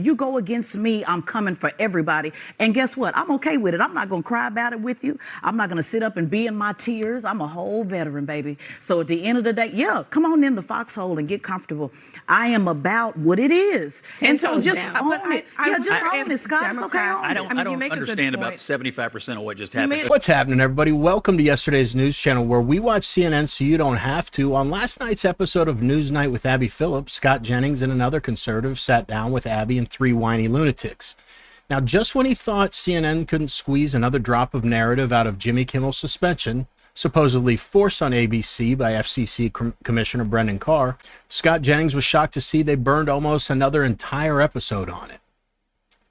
You go against me, I'm coming for everybody. And guess what? I'm okay with it. I'm not going to cry about it with you. I'm not going to sit up and be in my tears. I'm a whole veteran, baby. So at the end of the day, yeah, come on in the foxhole and get comfortable. I am about what it is. And so just own it. Just own it, Scott. It's okay. I don't understand about 75% of what just happened. What's happening, everybody? Welcome to yesterday's news channel, where we watch CNN so you don't have to. On last night's episode of News Night with Abby Phillip, Scott Jennings and another conservative sat down with Abby and three whiny lunatics. Now, just when he thought CNN couldn't squeeze another drop of narrative out of Jimmy Kimmel's suspension, supposedly forced on ABC by FCC Commissioner Brendan Carr, Scott Jennings was shocked to see they burned almost another entire episode on it.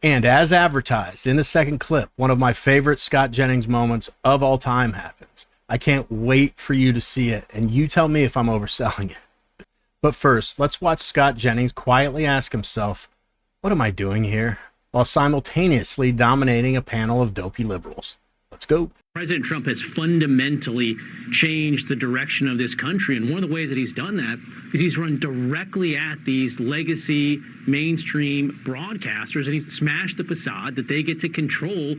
And as advertised in the second clip, one of my favorite Scott Jennings moments of all time happens. I can't wait for you to see it, and you tell me if I'm overselling it. But first, let's watch Scott Jennings quietly ask himself, what am I doing here? While simultaneously dominating a panel of dopey liberals. Let's go. President Trump has fundamentally changed the direction of this country. And one of the ways that he's done that is he's run directly at these legacy mainstream broadcasters, and he's smashed the facade that they get to control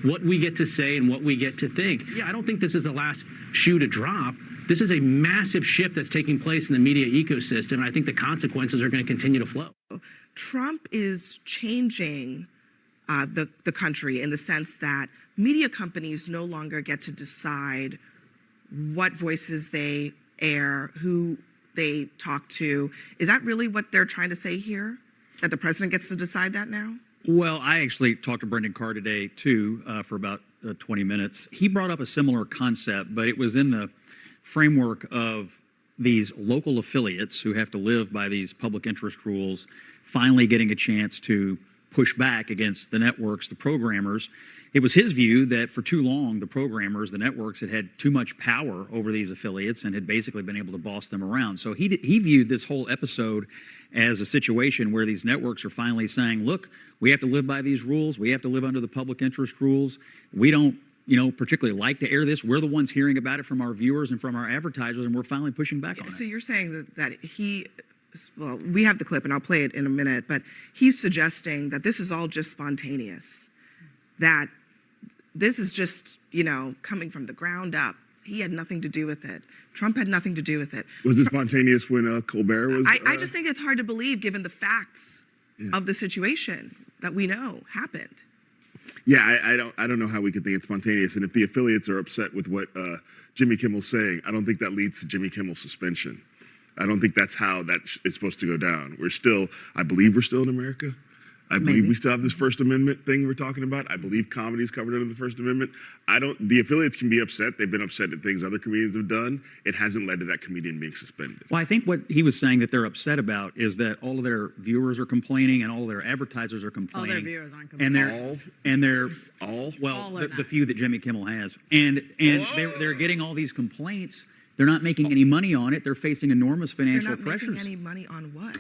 what we get to say and what we get to think. Yeah, I don't think this is the last shoe to drop. This is a massive shift that's taking place in the media ecosystem, and I think the consequences are going to continue to flow. Trump is changing the country in the sense that media companies no longer get to decide what voices they air, who they talk to. Is that really what they're trying to say here? That the president gets to decide that now? Well, I actually talked to Brendan Carr today, too, for about 20 minutes. He brought up a similar concept, but it was in the framework of these local affiliates who have to live by these public interest rules finally getting a chance to push back against the networks, the programmers. It was his view that for too long, the programmers, the networks, had too much power over these affiliates and had basically been able to boss them around. So he viewed this whole episode as a situation where these networks are finally saying, look, we have to live by these rules. We have to live under the public interest rules. We don't, particularly like to air this. We're the ones hearing about it from our viewers and from our advertisers, and we're finally pushing back on it. So you're saying that he... Well, we have the clip, and I'll play it in a minute, but he's suggesting that this is all just spontaneous, that this is just, coming from the ground up. He had nothing to do with it. Trump had nothing to do with it. Was it spontaneous when Colbert was... I just think it's hard to believe, given the facts of the situation that we know happened. Yeah, I don't know how we could think it's spontaneous. And if the affiliates are upset with what Jimmy Kimmel's saying, I don't think that leads to Jimmy Kimmel's suspension. I don't think that's how it's supposed to go down. I believe we're still in America. I believe we still have this First Amendment thing we're talking about. I believe comedy is covered under the First Amendment. The affiliates can be upset. They've been upset at things other comedians have done. It hasn't led to that comedian being suspended. Well, I think what he was saying that they're upset about is that all of their viewers are complaining and all of their advertisers are complaining. All their viewers aren't complaining. The few that Jimmy Kimmel has. And they're getting all these complaints. They're not making any money on it. They're facing enormous financial pressures. They're not making any money on what?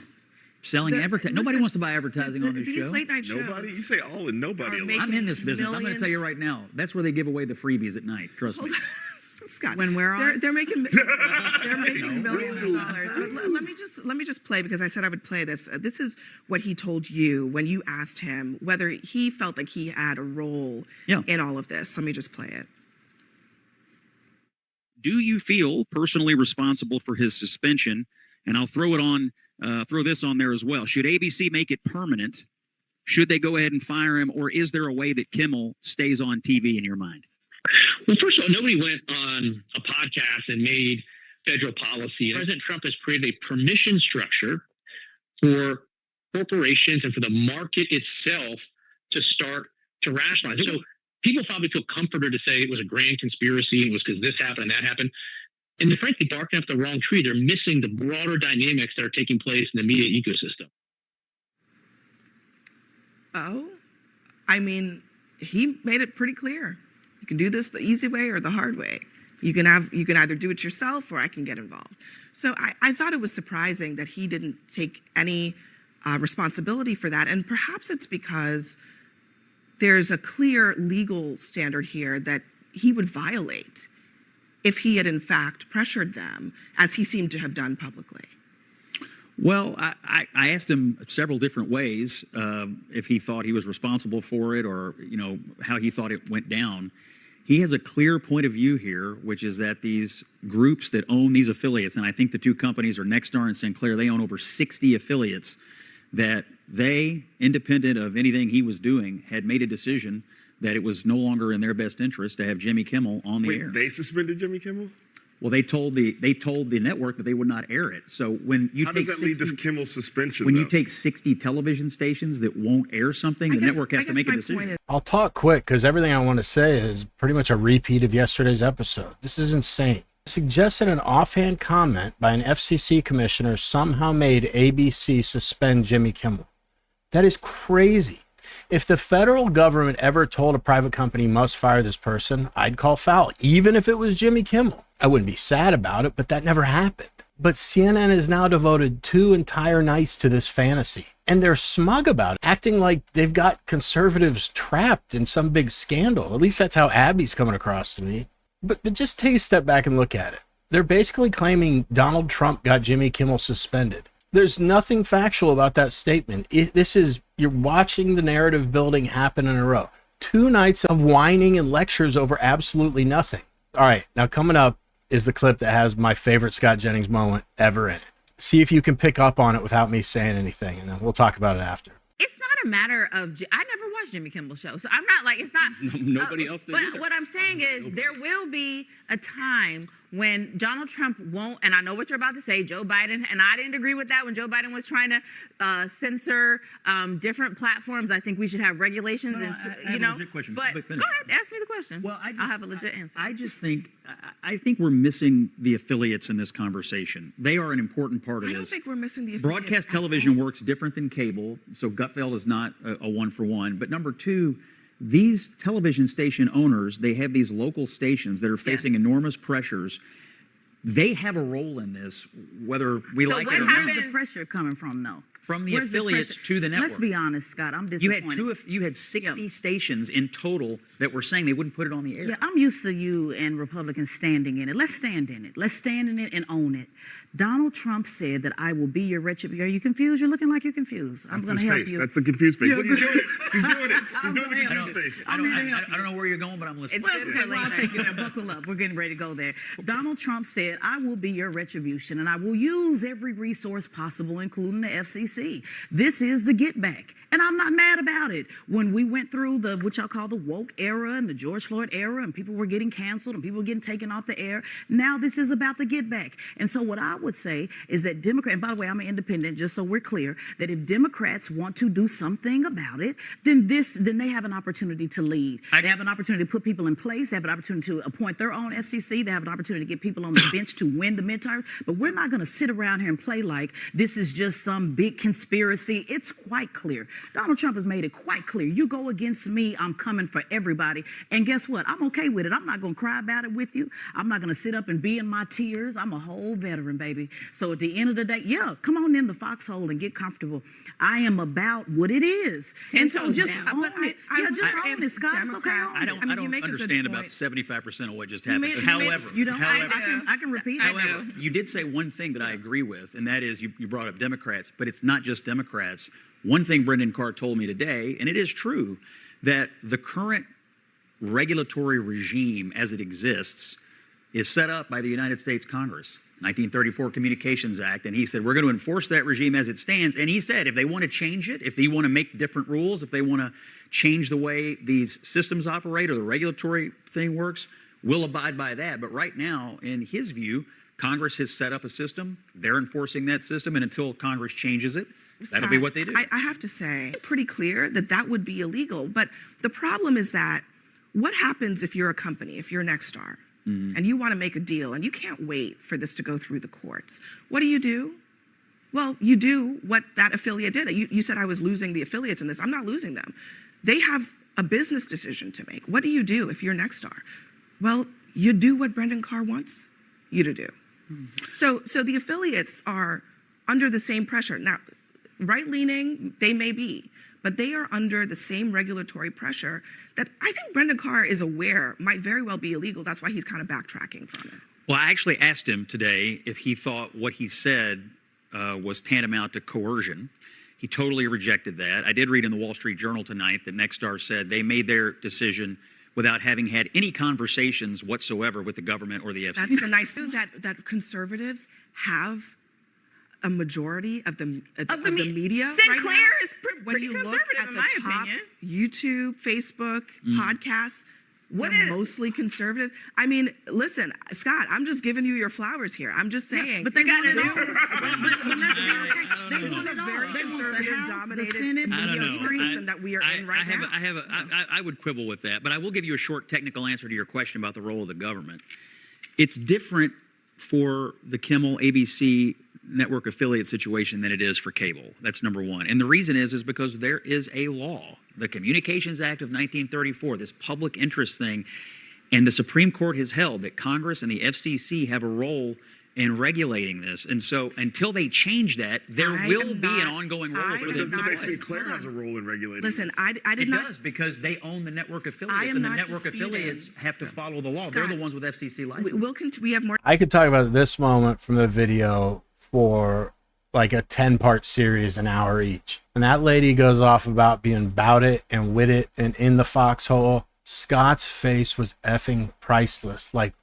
Selling advertising. Nobody wants to buy advertising on this show. Late night shows. Nobody? You say all and nobody. I'm in this business. I'm going to tell you right now. That's where they give away the freebies at night. Trust me. Scott, when we're on, they're making millions of dollars. But let me just play, because I said I would play this. This is what he told you when you asked him whether he felt like he had a role in all of this. Let me just play it. Do you feel personally responsible for his suspension? And I'll throw this on there as well. Should ABC make it permanent? Should they go ahead and fire him? Or is there a way that Kimmel stays on TV in your mind? Well, first of all, nobody went on a podcast and made federal policy. President Trump has created a permission structure for corporations and for the market itself to start to rationalize. So people probably feel comforted to say it was a grand conspiracy and it was because this happened and that happened. And they're frankly barking up the wrong tree. They're missing the broader dynamics that are taking place in the media ecosystem. Oh, I mean, he made it pretty clear. You can do this the easy way or the hard way. You can either do it yourself or I can get involved. So I thought it was surprising that he didn't take any responsibility for that. And perhaps it's because there's a clear legal standard here that he would violate if he had in fact pressured them, as he seemed to have done publicly. Well, I asked him several different ways if he thought he was responsible for it or, how he thought it went down. He has a clear point of view here, which is that these groups that own these affiliates, and I think the two companies are Nexstar and Sinclair, they own over 60 affiliates, that they, independent of anything he was doing, had made a decision that it was no longer in their best interest to have Jimmy Kimmel on the air. They suspended Jimmy Kimmel? Well, they told the network that they would not air it. So when you How take does that lead to Kimmel suspension? when though? you take 60 television stations that won't air something, the network has to make a decision. I'll talk quick because everything I want to say is pretty much a repeat of yesterday's episode. This is insane. Suggested an offhand comment by an FCC commissioner somehow made ABC suspend Jimmy Kimmel. That is crazy. If the federal government ever told a private company must fire this person, I'd call foul, even if it was Jimmy Kimmel. I wouldn't be sad about it, but that never happened. But CNN has now devoted 2 entire nights to this fantasy, and they're smug about it, acting like they've got conservatives trapped in some big scandal. At least that's how Abby's coming across to me. But just take a step back and look at it. They're basically claiming Donald Trump got Jimmy Kimmel suspended. There's nothing factual about that statement. You're watching the narrative building happen in a row. 2 nights of whining and lectures over absolutely nothing. All right, now coming up is the clip that has my favorite Scott Jennings moment ever in it. See if you can pick up on it without me saying anything, and then we'll talk about it after. It's not a matter of, I never watched Jimmy Kimmel show, so I'm not like, it's not. Nobody else did But either. what I'm saying is there will be a time when Donald Trump won't, and I know what you're about to say, Joe Biden, and I didn't agree with that when Joe Biden was trying to censor different platforms. I think we should have regulations, I have a legit question. But go Finish. ahead, ask me the question. Well, I'll have a legit answer. I think we're missing the affiliates in this conversation. They are an important part of I this. don't think we're missing the affiliates Broadcast at television all. works different than cable, so Gutfeld is not a one-for-one. But number 2, these television station owners, they have these local stations that are facing enormous pressures. They have a role in this, whether we So like what it or happens- not. Where's the pressure coming from, though? From the Where's affiliates pressure? to the network. Let's be honest, Scott. I'm You disappointed. had 60 stations in total that were saying they wouldn't put it on the air. Yeah, I'm used to you and Republicans standing in it. Let's stand in it. Let's stand in it and own it. Donald Trump said that I will be your retribution. Are you confused? You're looking like you're confused. I'm going That's to his help face. you. That's a confused face. Yeah, Look, he's doing it. He's doing it. He's I'm doing the gonna confused face. I don't know where you're going, but I'm listening. It's good for Well, I'll later. take you there. Buckle up. We're getting ready to go there. Donald Trump said, I will be your retribution and I will use every resource possible, including the FCC. This is the get back. And I'm not mad about it. When we went through what y'all call the woke era and the George Floyd era, and people were getting canceled and people were getting taken off the air, now this is about the get back. And so what I would say is that Democrats, and by the way, I'm an independent, just so we're clear, that if Democrats want to do something about it, then they have an opportunity to lead. They have an opportunity to put people in place. They have an opportunity to appoint their own FCC. They have an opportunity to get people on the bench to win the midterms. But we're not going to sit around here and play like this is just some big conspiracy. It's quite clear. Donald Trump has made it quite clear. You go against me, I'm coming for everybody. And guess what? I'm okay with it. I'm not going to cry about it with you. I'm not going to sit up and be in my tears. I'm a whole veteran, baby. So at the end of the day, yeah, come on in the foxhole and get comfortable. I am about what it is. And so just own it. Yeah, just own it, Scott. It's okay. Democrats- Own I it. don't, I mean, I you don't make a good understand about point. 75% of what just You happened. made- However, You don't? however, I can repeat it. However, you did say one thing that I agree with, and that is you brought up Democrats, but it's not just Democrats. One thing Brendan Carr told me today, and it is true, that the current regulatory regime as it exists is set up by the United States Congress, 1934 Communications Act, and he said, we're going to enforce that regime as it stands. And he said, if they want to change it, if they want to make different rules, if they want to change the way these systems operate or the regulatory thing works, we'll abide by that. But right now, in his view, Congress has set up a system. They're enforcing that system, and until Congress changes it, that'll be what they do. I have to say, pretty clear that that would be illegal. But the problem is that what happens if you're a company, if you're Nexstar, and you want to make a deal, and you can't wait for this to go through the courts? What do? Well, you do what that affiliate did. You said I was losing the affiliates in this. I'm not losing them. They have a business decision to make. What do you do if you're Nexstar? Well, you do what Brendan Carr wants you to do. So the affiliates are under the same pressure. Now, right-leaning, they may be, but they are under the same regulatory pressure that I think Brendan Carr is aware might very well be illegal. That's why he's kind of backtracking from it. Well, I actually asked him today if he thought what he said was tantamount to coercion. He totally rejected that. I did read in the Wall Street Journal tonight that Nexstar said they made their decision without having had any conversations whatsoever with the government or the FCC. That's the nice thing that conservatives have a majority of the media. Sinclair right now. is When pretty you look conservative, at in the my top opinion. YouTube, Facebook, podcasts, What they're is- mostly conservative. I mean, listen, Scott, I'm just giving you your flowers here. I'm just saying. But they got to this do. is a very They want the House, the conservative-dominated Senate, I don't media know. ecosystem that we are in right now. I would quibble with that, but I will give you a short technical answer to your question about the role of the government. It's different for the Kimmel ABC network affiliate situation than it is for cable. That's number one. And the reason is because there is a law, the Communications Act of 1934, this public interest thing, and the Supreme Court has held that Congress and the FCC have a role in regulating this. And so until they change that, there will be an ongoing role for the Sinclair has a role in regulating. Listen, this. I did It not. does, because they own the network affiliates, am and the not network disputing. affiliates have to follow the law. They're the Scott, ones with FCC license. We have more. I could talk about this moment from the video for like a 10-part series, an hour each. And that lady goes off about being about it and with it and in the foxhole. Scott's face was effing priceless. Like,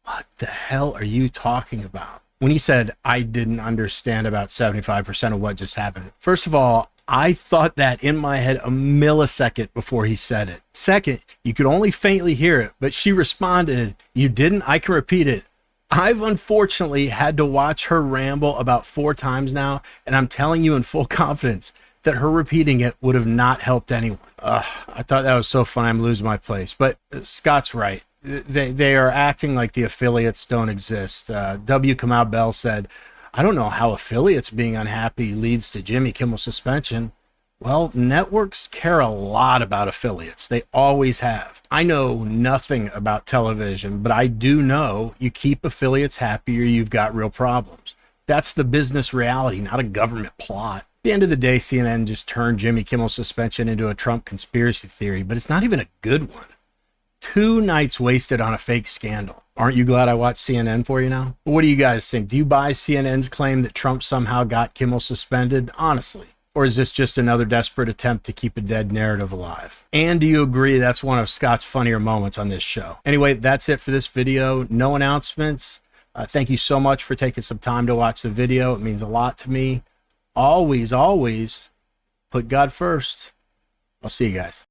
what the hell are you talking about? When he said, I didn't understand about 75% of what just happened. First of all, I thought that in my head a millisecond before he said it. Second, you could only faintly hear it, but she responded, you didn't? I can repeat it. I've unfortunately had to watch her ramble about 4 times now, and I'm telling you in full confidence that her repeating it would have not helped anyone. I thought that was so funny, I'm losing my place. But Scott's right. They are acting like the affiliates don't exist. W. Kamau Bell said, I don't know how affiliates being unhappy leads to Jimmy Kimmel's suspension. Well, networks care a lot about affiliates. They always have. I know nothing about television, but I do know you keep affiliates happy or you've got real problems. That's the business reality, not a government plot. At the end of the day, CNN just turned Jimmy Kimmel's suspension into a Trump conspiracy theory, but it's not even a good one. 2 nights wasted on a fake scandal. Aren't you glad I watched CNN for you now? What do you guys think? Do you buy CNN's claim that Trump somehow got Kimmel suspended? Honestly. Or is this just another desperate attempt to keep a dead narrative alive? And do you agree that's one of Scott's funnier moments on this show? Anyway, that's it for this video. No announcements. Thank you so much for taking some time to watch the video. It means a lot to me. Always, always put God first. I'll see you guys.